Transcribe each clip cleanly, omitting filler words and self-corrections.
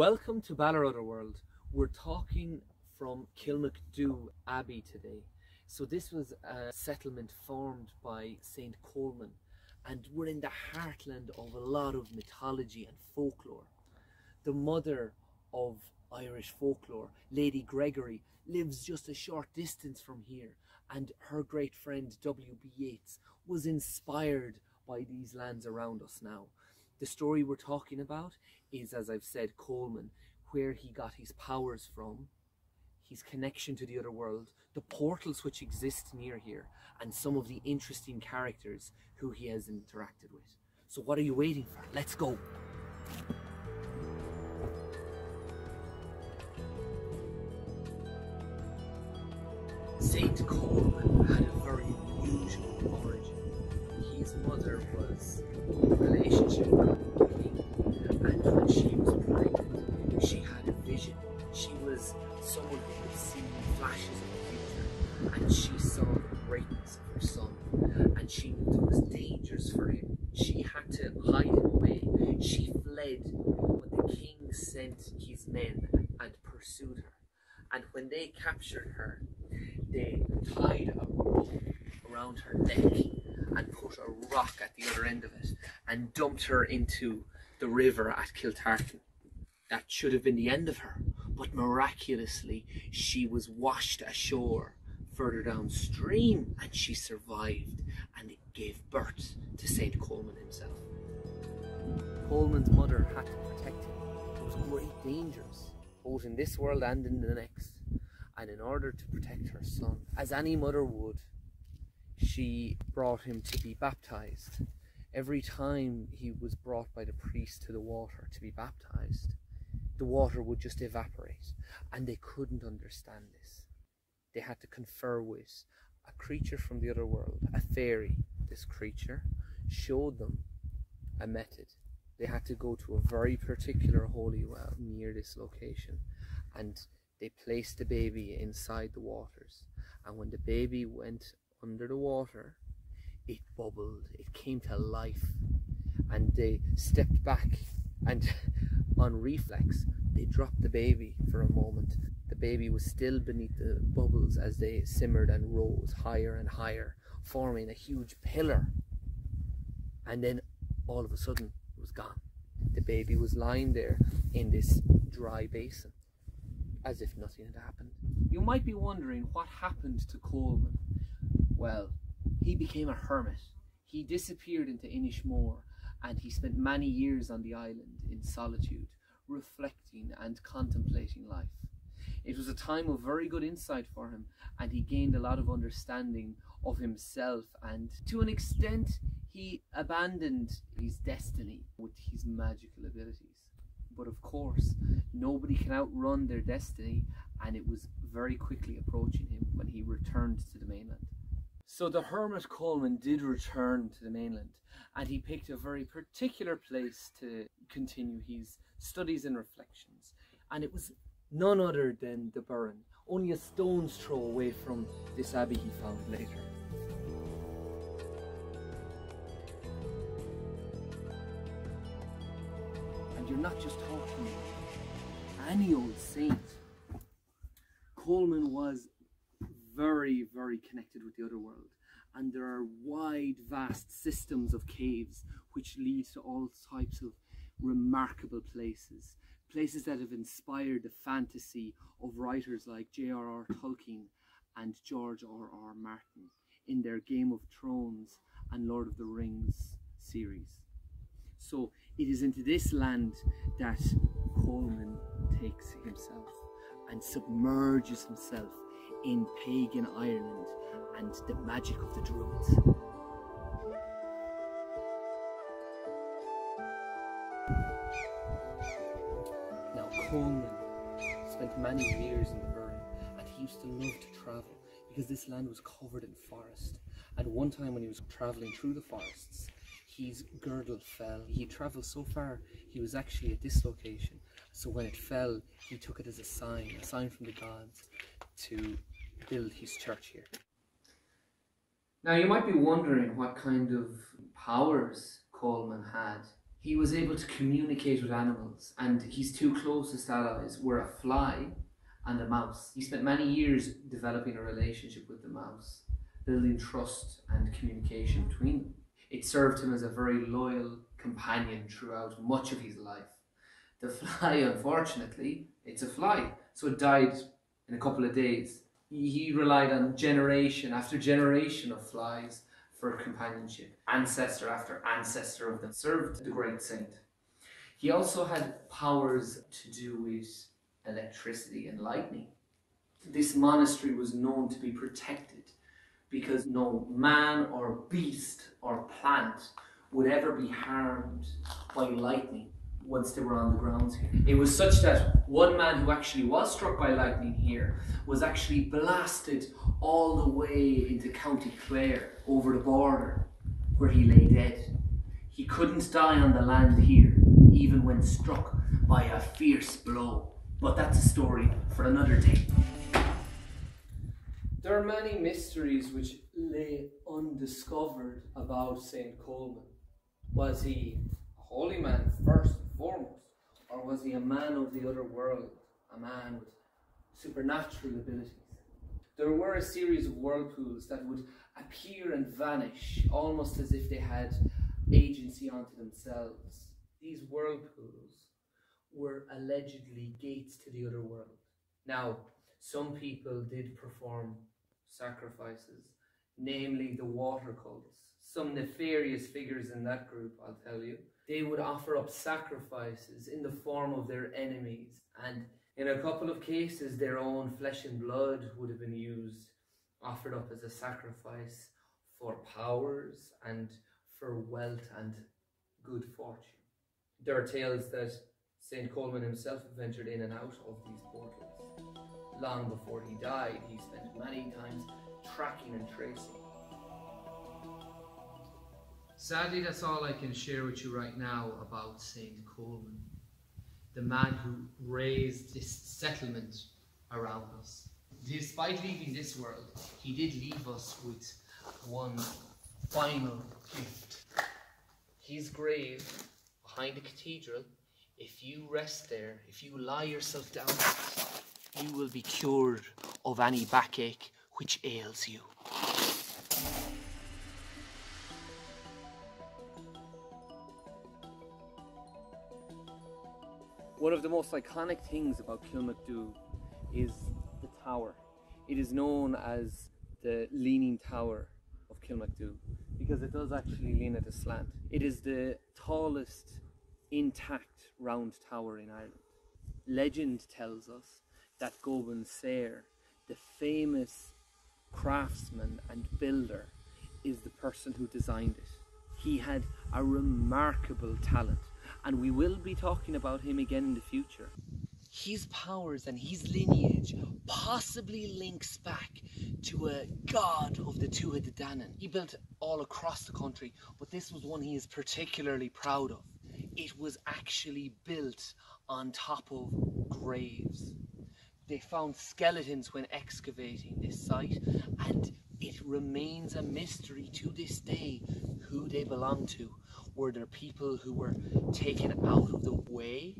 Welcome to Balor Otherworld. We're talking from Kilmacduagh Abbey today. So this was a settlement formed by Saint Colman, and we're in the heartland of a lot of mythology and folklore. The mother of Irish folklore, Lady Gregory, lives just a short distance from here, and her great friend W.B. Yeats was inspired by these lands around us now. The story we're talking about is, as I've said, Colman, where he got his powers from, his connection to the other world, the portals which exist near here, and some of the interesting characters who he has interacted with. So what are you waiting for? Let's go! Saint Colman had a very unusual origin. His mother was in a relationship with the king, and when she was pregnant, she had a vision. She was someone who could see flashes of the future, and she saw the greatness of her son, and she knew there was dangers for him. She had to hide him away. She fled, but the king sent his men and pursued her. And when they captured her, they tied a rope around her neck and put a rock at the other end of it and dumped her into the river at Kiltartan. That should have been the end of her, but miraculously she was washed ashore further downstream, and she survived and gave birth to Saint Colman himself. Colman's mother had to protect him. There was great dangers, both in this world and in the next. And in order to protect her son, as any mother would, she brought him to be baptized. Every time he was brought by the priest to the water to be baptized, the water would just evaporate, and they couldn't understand this. They had to confer with a creature from the other world, a fairy. This creature showed them a method. They had to go to a very particular holy well near this location, and they placed the baby inside the waters, and when the baby went under the water, it bubbled, it came to life, and they stepped back, and on reflex they dropped the baby for a moment. The baby was still beneath the bubbles as they simmered and rose higher and higher, forming a huge pillar, and then all of a sudden it was gone. The baby was lying there in this dry basin, as if nothing had happened. You might be wondering what happened to Colman. Well, he became a hermit. He disappeared into Inishmore, and he spent many years on the island in solitude, reflecting and contemplating life. It was a time of very good insight for him, and he gained a lot of understanding of himself, and to an extent he abandoned his destiny with his magical abilities. But of course, nobody can outrun their destiny, and it was very quickly approaching him when he returned to the mainland. So the hermit Colman did return to the mainland, and he picked a very particular place to continue his studies and reflections, and it was none other than the Burren, only a stone's throw away from this abbey he found later. And you're not just talking about any old saint. Colman was very, very connected with the other world, and there are wide, vast systems of caves which lead to all types of remarkable places. Places that have inspired the fantasy of writers like J.R.R. Tolkien and George R.R. Martin in their Game of Thrones and Lord of the Rings series. So it is into this land that Colman takes himself and submerges himself in pagan Ireland and the magic of the Druids. Now Colman spent many years in the Burren, and he used to love to travel because this land was covered in forest. And one time when he was travelling through the forests, his girdle fell. He travelled so far, he was actually at this location. So when it fell, he took it as a sign from the gods to build his church here. Now you might be wondering what kind of powers Colman had. He was able to communicate with animals, and his two closest allies were a fly and a mouse. He spent many years developing a relationship with the mouse, building trust and communication between them. It served him as a very loyal companion throughout much of his life. The fly, unfortunately, it's a fly, so it died in a couple of days. He relied on generation after generation of flies for companionship. Ancestor after ancestor of them served the great saint. He also had powers to do with electricity and lightning. This monastery was known to be protected because no man or beast or plant would ever be harmed by lightning once they were on the grounds here. It was such that one man who actually was struck by lightning here was actually blasted all the way into County Clare, over the border, where he lay dead. He couldn't die on the land here, even when struck by a fierce blow. But that's a story for another day. There are many mysteries which lay undiscovered about St. Colman. Was he a holy man first and foremost, or was he a man of the other world, a man with supernatural abilities? There were a series of whirlpools that would appear and vanish, almost as if they had agency unto themselves. These whirlpools were allegedly gates to the other world. Now, some people did perform sacrifices, namely the water cults. Some nefarious figures in that group, I'll tell you. They would offer up sacrifices in the form of their enemies, and in a couple of cases their own flesh and blood would have been used, offered up as a sacrifice for powers and for wealth and good fortune. There are tales that St. Colman himself ventured in and out of these portals. Long before he died, he spent many times tracking and tracing. Sadly, that's all I can share with you right now about St. Colman, the man who raised this settlement around us. Despite leaving this world, he did leave us with one final gift. His grave behind the cathedral, if you rest there, if you lie yourself down, you will be cured of any backache which ails you. One of the most iconic things about Kilmacduagh is the tower. It is known as the Leaning Tower of Kilmacduagh because it does actually lean at a slant. It is the tallest intact round tower in Ireland. Legend tells us that Goban Sayre, the famous craftsman and builder, is the person who designed it. He had a remarkable talent, and we will be talking about him again in the future. His powers and his lineage possibly links back to a god of the Tuatha De Danann. He built all across the country, but this was one he is particularly proud of. It was actually built on top of graves. They found skeletons when excavating this site, and it remains a mystery to this day who they belong to. Were there people who were taken out of the way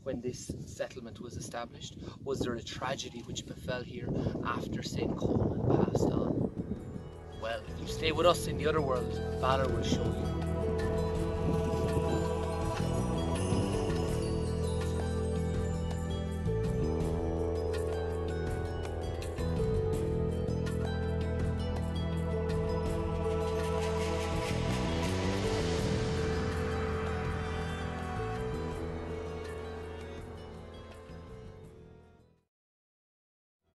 when this settlement was established? Was there a tragedy which befell here after St. Colman passed on? Well, if you stay with us in the other world, Balor will show you.